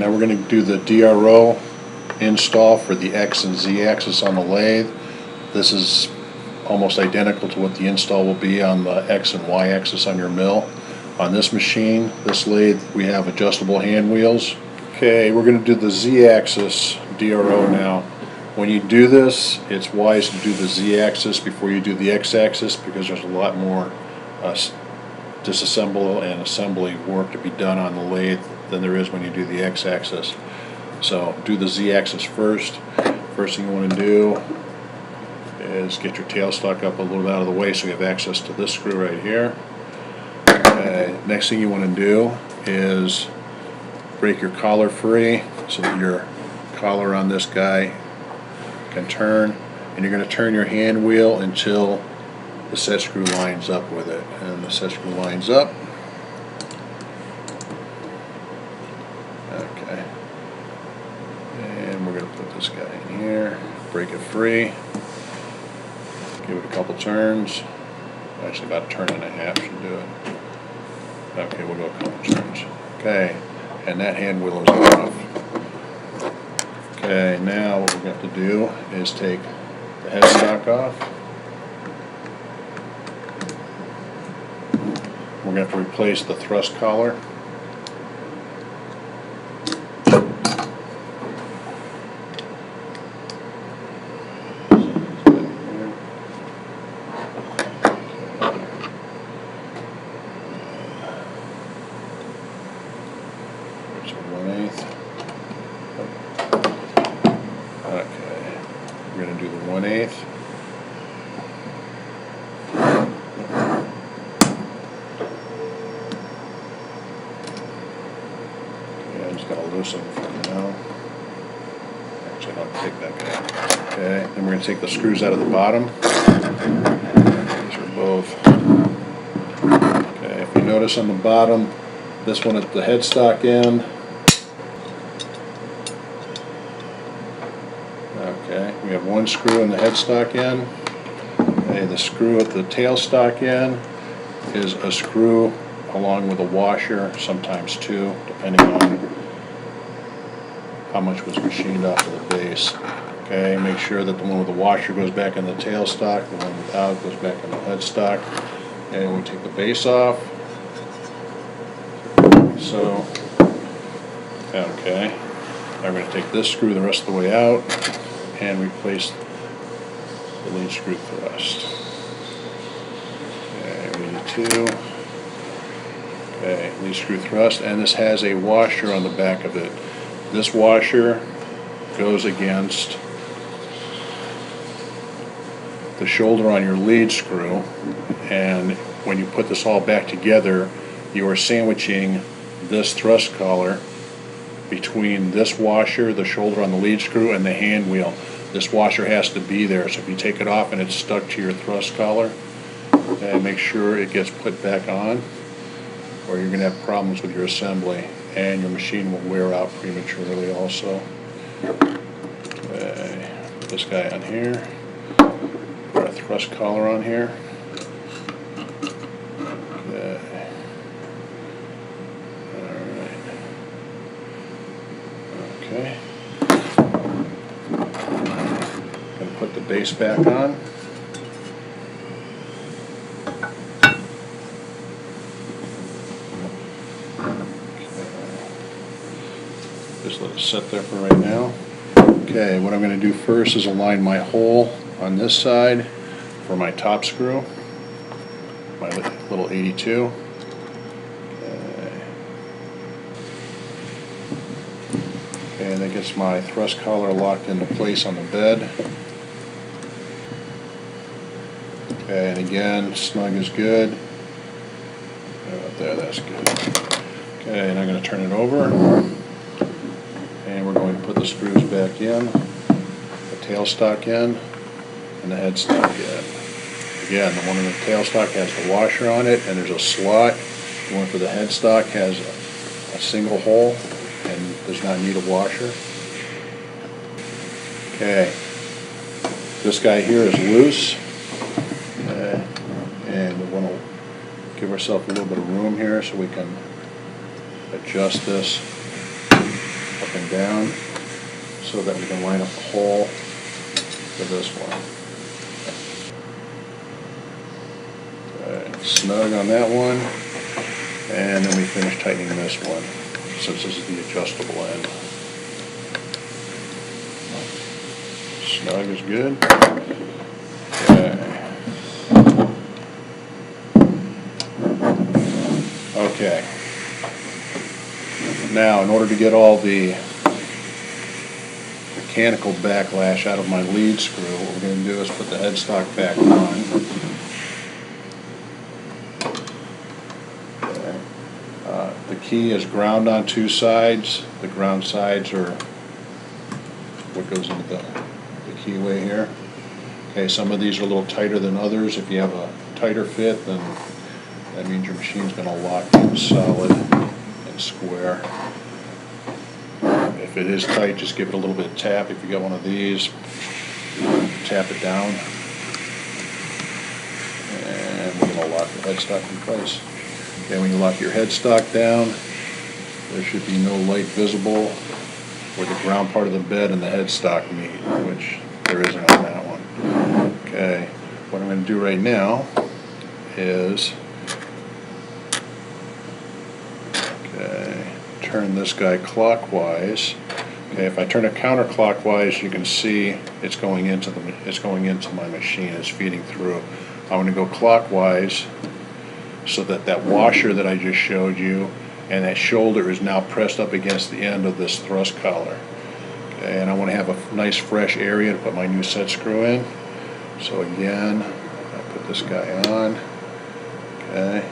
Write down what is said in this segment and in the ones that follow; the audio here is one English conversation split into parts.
Now we're going to do the DRO install for the X and Z axis on the lathe. This is almost identical to what the install will be on the X and Y axis on your mill. On this machine, this lathe, we have adjustable hand wheels. Okay, we're going to do the Z axis DRO now. When you do this, it's wise to do the Z axis before you do the X axis, because there's a lot more disassemble and assembly work to be done on the lathe than there is when you do the X axis. So do the Z axis first. First thing you want to do is get your tailstock up a little bit out of the way so you have access to this screw right here. Next thing you want to do is break your collar free so that your collar on this guy can turn, and you're going to turn your hand wheel until the set screw lines up with it, and the set screw lines up. Okay, and we're going to put this guy in here, break it free, give it a couple turns. Actually, about a turn and a half should do it. Okay, we'll go a couple turns. Okay, and that hand wheel is off. Okay, now what we're going to do is take the headstock off. We're going to have to replace the thrust collar. There's a 1/8. Okay, we're going to do the 1/8. Okay, I'm just going to loosen it for now. Actually, I'll take that guy. Okay, then we're going to take the screws out of the bottom. These are both. Okay, if you notice on the bottom, this one at the headstock end. Okay, we have one screw in the headstock end. Okay, the screw at the tailstock end is a screw along with a washer, sometimes two, depending on how much was machined off of the base. Okay, make sure that the one with the washer goes back in the tailstock, the one without goes back in the headstock. And we take the base off. So, okay, now we're going to take this screw the rest of the way out and replace the lead screw thrust. Okay, we need two. Okay, lead screw thrust, and this has a washer on the back of it. This washer goes against the shoulder on your lead screw, and when you put this all back together, you are sandwiching this thrust collar between this washer, the shoulder on the lead screw, and the hand wheel. This washer has to be there, so if you take it off and it's stuck to your thrust collar, and make sure it gets put back on, or you're going to have problems with your assembly, and your machine will wear out prematurely also. Okay, put this guy on here, put our thrust collar on here. Okay. Okay. Gonna put the base back on. Okay. Just let it sit there for right now. Okay, what I'm going to do first is align my hole on this side for my top screw, my little 82. And that gets my thrust collar locked into place on the bed. Okay, and again, snug is good. There, that's good. Okay, and I'm going to turn it over. And we're going to put the screws back in, the tailstock in, and the headstock in. Again, the one in the tailstock has the washer on it, and there's a slot. The one for the headstock has a single hole and does not need a washer. Okay, this guy here is loose, and we want to give ourselves a little bit of room here so we can adjust this. working down so that we can line up the hole for this one. Snug on that one, and then we finish tightening this one since this is the adjustable end. Snug is good. Okay. Now, in order to get all the mechanical backlash out of my lead screw, what we're going to do is put the headstock back on. The key is ground on two sides. The ground sides are what goes into the keyway here. Okay, some of these are a little tighter than others. If you have a tighter fit, then that means your machine's going to lock in solid and square. If it is tight, just give it a little bit of tap. If you got one of these, tap it down, and we're going to lock the headstock in place. Okay, when you lock your headstock down, there should be no light visible where the ground part of the bed and the headstock meet, which there isn't on that one. Okay, what I'm going to do right now is turn this guy clockwise. Okay, if I turn it counterclockwise, you can see it's going into my machine. It's feeding through. I want to go clockwise so that that washer that I just showed you and that shoulder is now pressed up against the end of this thrust collar. Okay, and I want to have a nice fresh area to put my new set screw in. So again, I'll put this guy on. Okay.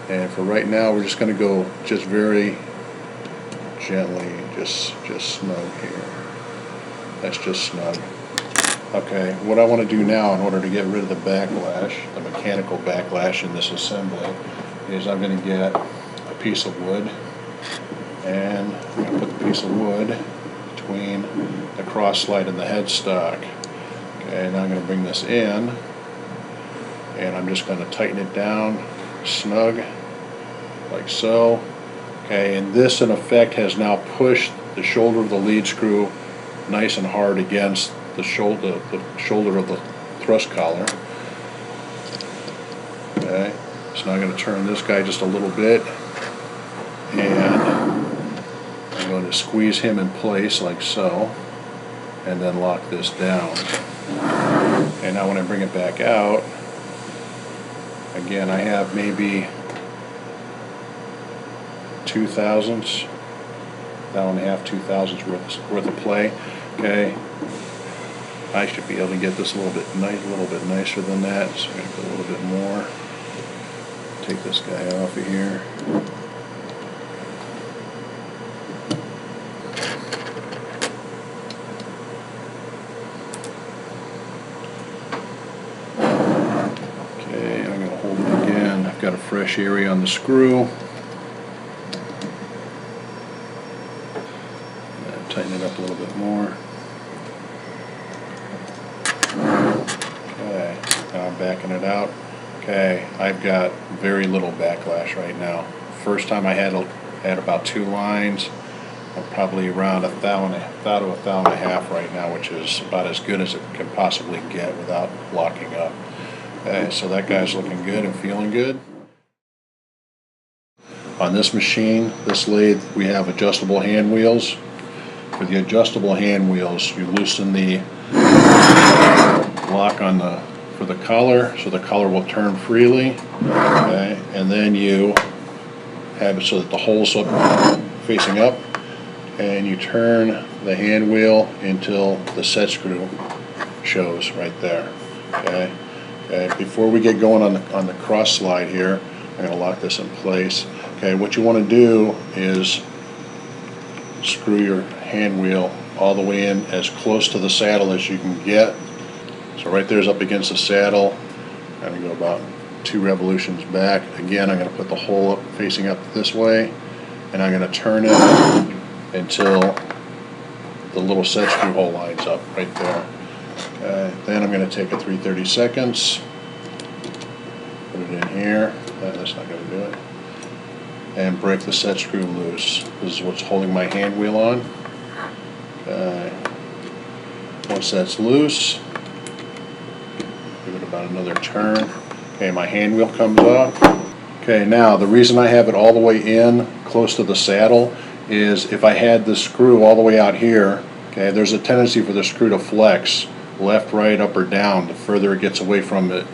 And for right now, we're just going to go just very gently, just snug here. That's just snug. Okay, what I want to do now in order to get rid of the backlash, the mechanical backlash in this assembly, is I'm going to get a piece of wood, and I'm going to put the piece of wood between the cross slide and the headstock. Okay, now I'm going to bring this in, and I'm just going to tighten it down snug, like so. Okay, and this in effect has now pushed the shoulder of the lead screw nice and hard against the shoulder of the thrust collar. Okay, so now I'm going to turn this guy just a little bit, and I'm going to squeeze him in place like so, and then lock this down. And now when I bring it back out, again, I have maybe 2 thousandths, 1.5 2 thousandths worth of play. Okay, I should be able to get this a little bit nicer than that. So I'm going to put a little bit more. Take this guy off of here. Okay, I'm going to hold it again. I've got a fresh area on the screw. Tighten it up a little bit more. Okay, now I'm backing it out. Okay, I've got very little backlash right now. First time I had about 2 lines. I'm probably around 1 thou to 1.5 thou right now, which is about as good as it can possibly get without locking up. Okay, so that guy's looking good and feeling good. On this machine, this lathe, we have adjustable hand wheels. For the adjustable hand wheels, you loosen the lock on for the collar, so the collar will turn freely. Okay, and then you have it so that the hole's up, facing up, and you turn the hand wheel until the set screw shows right there. Okay. Okay. Before we get going on the cross slide here, I'm going to lock this in place. Okay. What you want to do is screw your hand wheel all the way in as close to the saddle as you can get. So right there's up against the saddle. I'm going to go about 2 revolutions back. Again, I'm going to put the hole up, facing up this way, and I'm going to turn it until the little set screw hole lines up right there. Okay. Then I'm going to take a 3/32, put it in here. That's not going to do it. and break the set screw loose. This is what's holding my hand wheel on. Once that's loose, give it about another turn. Okay, my hand wheel comes off. Okay, now the reason I have it all the way in, close to the saddle, is if I had the screw all the way out here, okay, there's a tendency for the screw to flex left, right, up, or down the further it gets away from the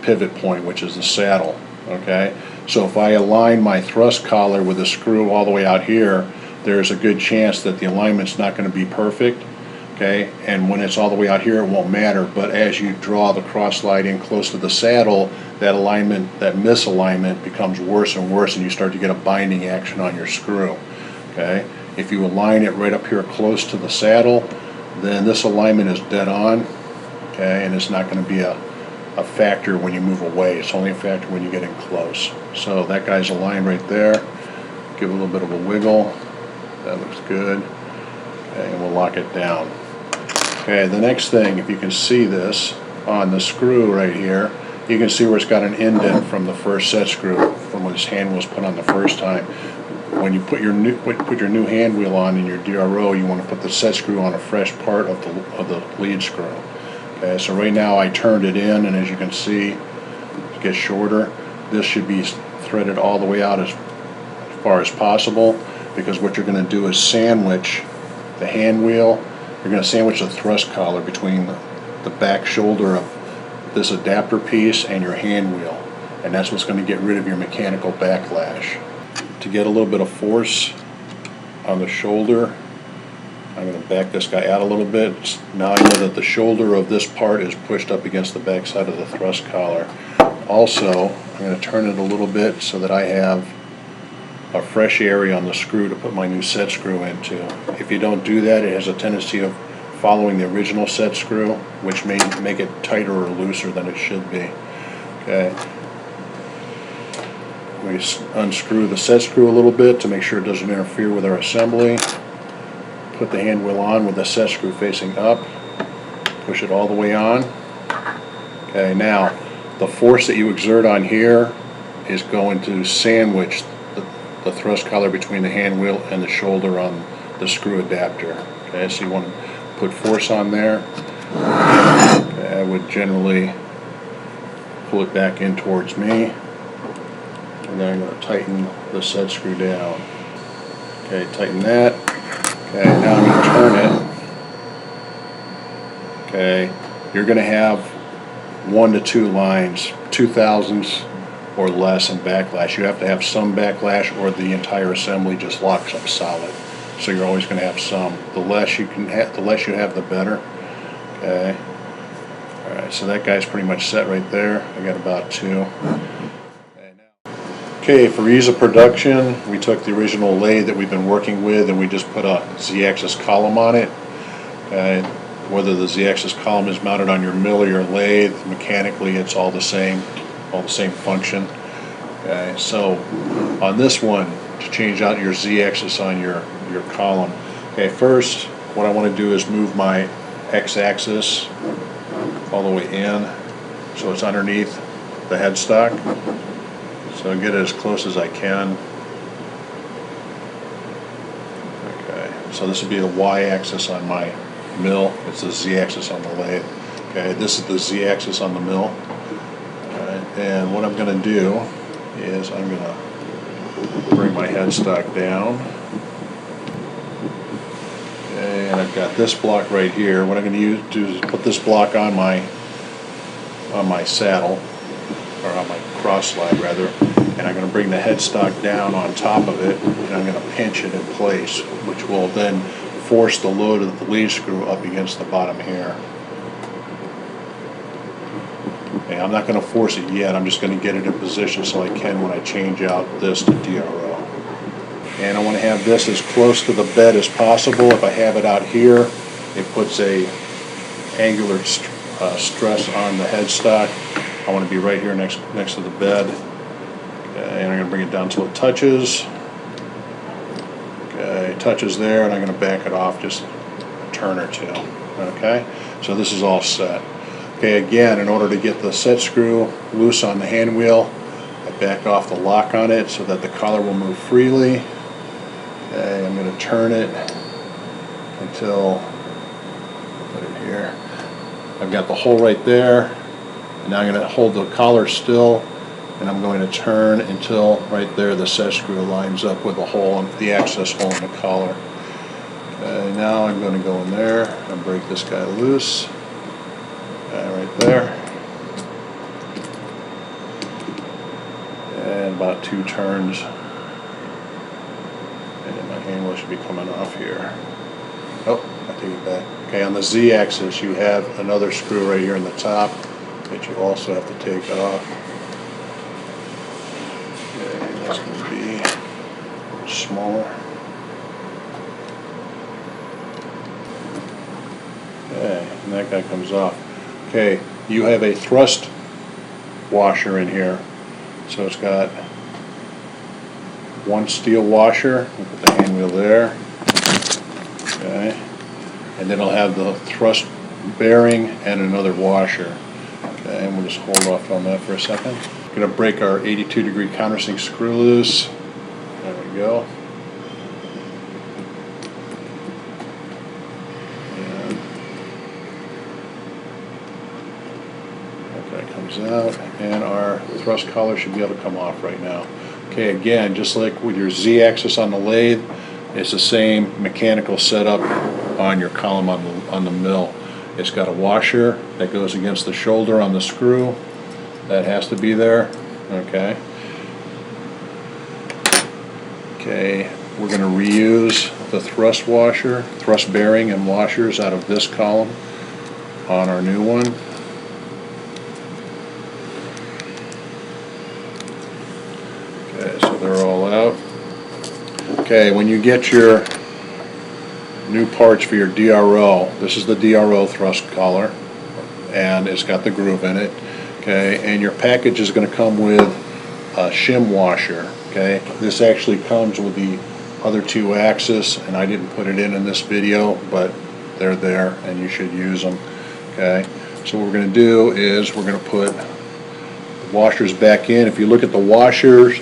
pivot point, which is the saddle. Okay, so if I align my thrust collar with the screw all the way out here, there's a good chance that the alignment's not going to be perfect. Okay, and when it's all the way out here, it won't matter, but as you draw the cross slide in close to the saddle, that alignment, that misalignment becomes worse and worse, and you start to get a binding action on your screw. Okay, if you align it right up here close to the saddle, then this alignment is dead on, okay, and it's not going to be a factor when you move away. It's only a factor when you get in close. So that guy's aligned right there. Give it a little bit of a wiggle. That looks good. Okay, and we'll lock it down. Okay, the next thing, if you can see this on the screw right here, you can see where it's got an indent from the first set screw, from when this hand was put on the first time. When you put your new hand wheel on in your DRO, you want to put the set screw on a fresh part of the lead screw. Okay, so right now I turned it in, and as you can see, it gets shorter. This should be threaded all the way out as far as possible, because what you're going to do is sandwich the hand wheel. You're going to sandwich the thrust collar between the back shoulder of this adapter piece and your hand wheel, and that's what's going to get rid of your mechanical backlash. To get a little bit of force on the shoulder, I'm going to back this guy out a little bit. Now I know that the shoulder of this part is pushed up against the back side of the thrust collar. Also, I'm going to turn it a little bit so that I have a fresh area on the screw to put my new set screw into. If you don't do that, it has a tendency of following the original set screw, which may make it tighter or looser than it should be. Okay. We unscrew the set screw a little bit to make sure it doesn't interfere with our assembly. Put the hand wheel on with the set screw facing up. Push it all the way on. Okay, now the force that you exert on here is going to sandwich the thrust collar between the hand wheel and the shoulder on the screw adapter. Okay, so you want to put force on there. Okay, I would generally pull it back in towards me. And then I'm going to tighten the set screw down. Okay, tighten that. Okay, now I'm going to turn it. Okay, you're going to have 1 to 2 lines, 2/1000 or less in backlash. You have to have some backlash, or the entire assembly just locks up solid. So you're always going to have some. The less you have, the better. Okay. All right. So that guy's pretty much set right there. I got about 2. Okay, for ease of production, we took the original lathe that we've been working with and we just put a Z-axis column on it. Whether the Z-axis column is mounted on your mill or your lathe, mechanically it's all the same function. Okay, so on this one, to change out your Z-axis on your column, okay, first what I want to do is move my X-axis all the way in so it's underneath the headstock. So I'll get it as close as I can. Okay, so this would be the Y-axis on my mill. It's the Z-axis on the lathe. Okay, this is the Z-axis on the mill. Alright, and what I'm going to do is I'm going to bring my headstock down. Okay, and I've got this block right here. What I'm going to do is put this block on my saddle, or on my cross slide rather, and I'm going to bring the headstock down on top of it, and I'm going to pinch it in place, which will then force the load of the lead screw up against the bottom here. Okay, I'm not going to force it yet, I'm just going to get it in position so I can when I change out this to DRO. And I want to have this as close to the bed as possible. If I have it out here, it puts a angular stress on the headstock. I want to be right here next to the bed. Okay, and I'm going to bring it down till it touches. Okay, it touches there, and I'm going to back it off just a turn or two. Okay, so this is all set. Okay, again, in order to get the set screw loose on the hand wheel, I back off the lock on it so that the collar will move freely. Okay, I'm going to turn it until, put it here, I've got the hole right there, and now I'm going to hold the collar still, and I'm going to turn until right there the set screw lines up with the hole, the access hole in the collar. Okay, now I'm going to go in there and break this guy loose. Okay, right there. And about 2 turns. And my hand wheel should be coming off here. Oh, I take it back. Okay, on the Z-axis you have another screw right here in the top that you also have to take off. Okay, that's going to be smaller. Okay, and that guy comes off. Okay, you have a thrust washer in here. So it's got one steel washer. We'll put the hand wheel there. Okay, and then it'll have the thrust bearing and another washer. Okay, and we'll just hold off on that for a second. We're going to break our 82-degree countersink screw loose. There we go. That comes out, and our thrust collar should be able to come off right now. Okay, again, just like with your Z-axis on the lathe, it's the same mechanical setup on your column on the mill. It's got a washer that goes against the shoulder on the screw. That has to be there. Okay. Okay, we're going to reuse the thrust washer, thrust bearing and washers out of this column on our new one. Okay, so they're all out. Okay, when you get your new parts for your DRO, this is the DRO thrust collar, and it's got the groove in it. Okay, and your package is going to come with a shim washer. Okay, this actually comes with the other 2 axes, and I didn't put it in this video, but they're there, and you should use them. Okay, so what we're going to do is we're going to put the washers back in. If you look at the washers,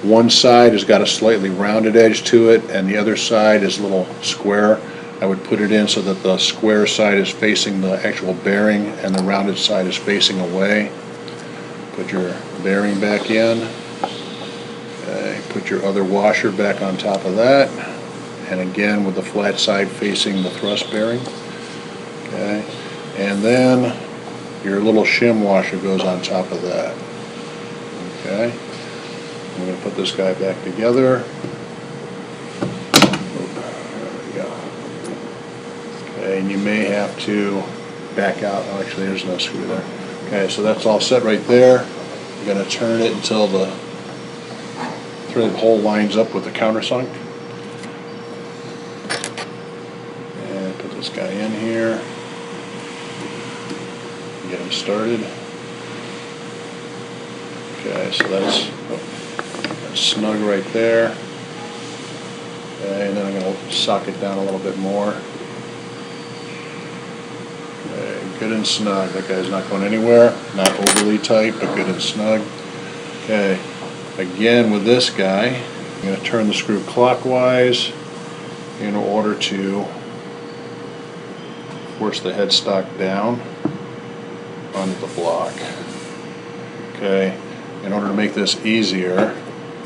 one side has got a slightly rounded edge to it, and the other side is a little square. I would put it in so that the square side is facing the actual bearing and the rounded side is facing away. Put your bearing back in. Okay, put your other washer back on top of that, and again with the flat side facing the thrust bearing. Okay, and then your little shim washer goes on top of that. Okay, I'm going to put this guy back together. There we go. Okay, and you may have to back out. Oh, actually, there's no screw there. Okay, so that's all set right there. You're going to turn it until the thread hole lines up with the countersink. And put this guy in here. Get him started. Okay, so that's snug right there. Okay, and then I'm going to sock it down a little bit more. Okay, good and snug. That guy's not going anywhere. Not overly tight, but good and snug. Okay, again with this guy, I'm going to turn the screw clockwise in order to force the headstock down onto the block. Okay, in order to make this easier,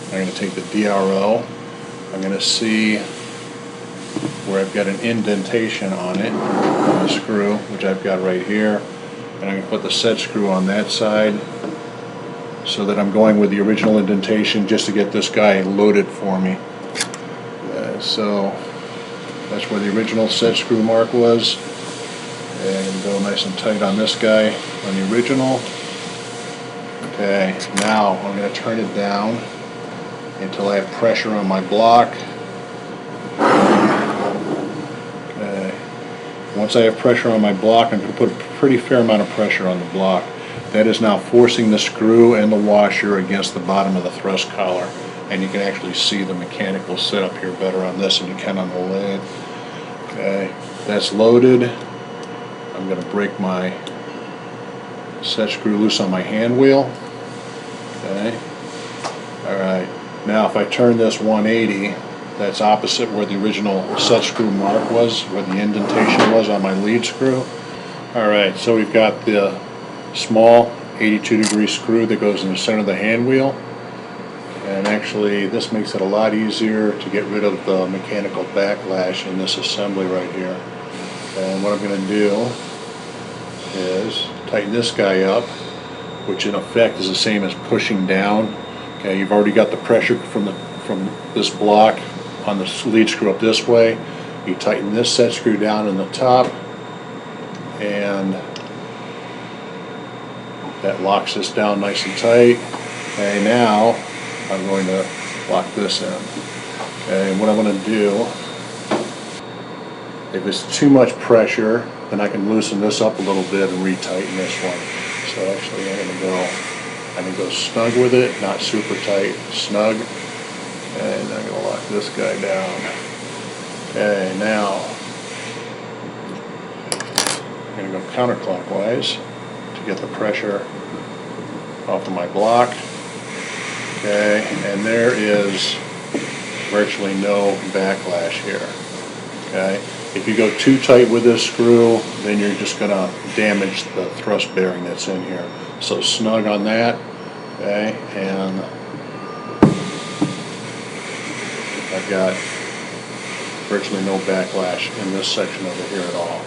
I'm going to take the DRO. I'm going to see where I've got an indentation on it, on the screw, which I've got right here, and I'm going to put the set screw on that side so that I'm going with the original indentation just to get this guy loaded for me. So that's where the original set screw mark was, and go nice and tight on this guy on the original. Okay, now I'm going to turn it down until I have pressure on my block. Okay, once I have pressure on my block, I'm going to put a pretty fair amount of pressure on the block. That is now forcing the screw and the washer against the bottom of the thrust collar, and you can actually see the mechanical setup here better on this than you can on the lathe. Okay, that's loaded. I'm going to break my set screw loose on my hand wheel. Okay, Alright, now if I turn this 180, that's opposite where the original set screw mark was, where the indentation was on my lead screw. Alright, so we've got the small 82-degree screw that goes in the center of the hand wheel. And actually this makes it a lot easier to get rid of the mechanical backlash in this assembly right here. And what I'm going to do is tighten this guy up, which in effect is the same as pushing down. Okay, you've already got the pressure from this block on the lead screw up this way. You tighten this set screw down in the top, and that locks this down nice and tight. Okay, now I'm going to lock this in. Okay, and what I'm going to do, if it's too much pressure, then I can loosen this up a little bit and retighten this one. So actually I'm going to go snug with it, not super tight, snug. And I'm going to lock this guy down. Okay, now I'm going to go counterclockwise to get the pressure off of my block. Okay, and there is virtually no backlash here. Okay, if you go too tight with this screw, then you're just going to damage the thrust bearing that's in here. So snug on that. Okay, and I've got virtually no backlash in this section over here at all.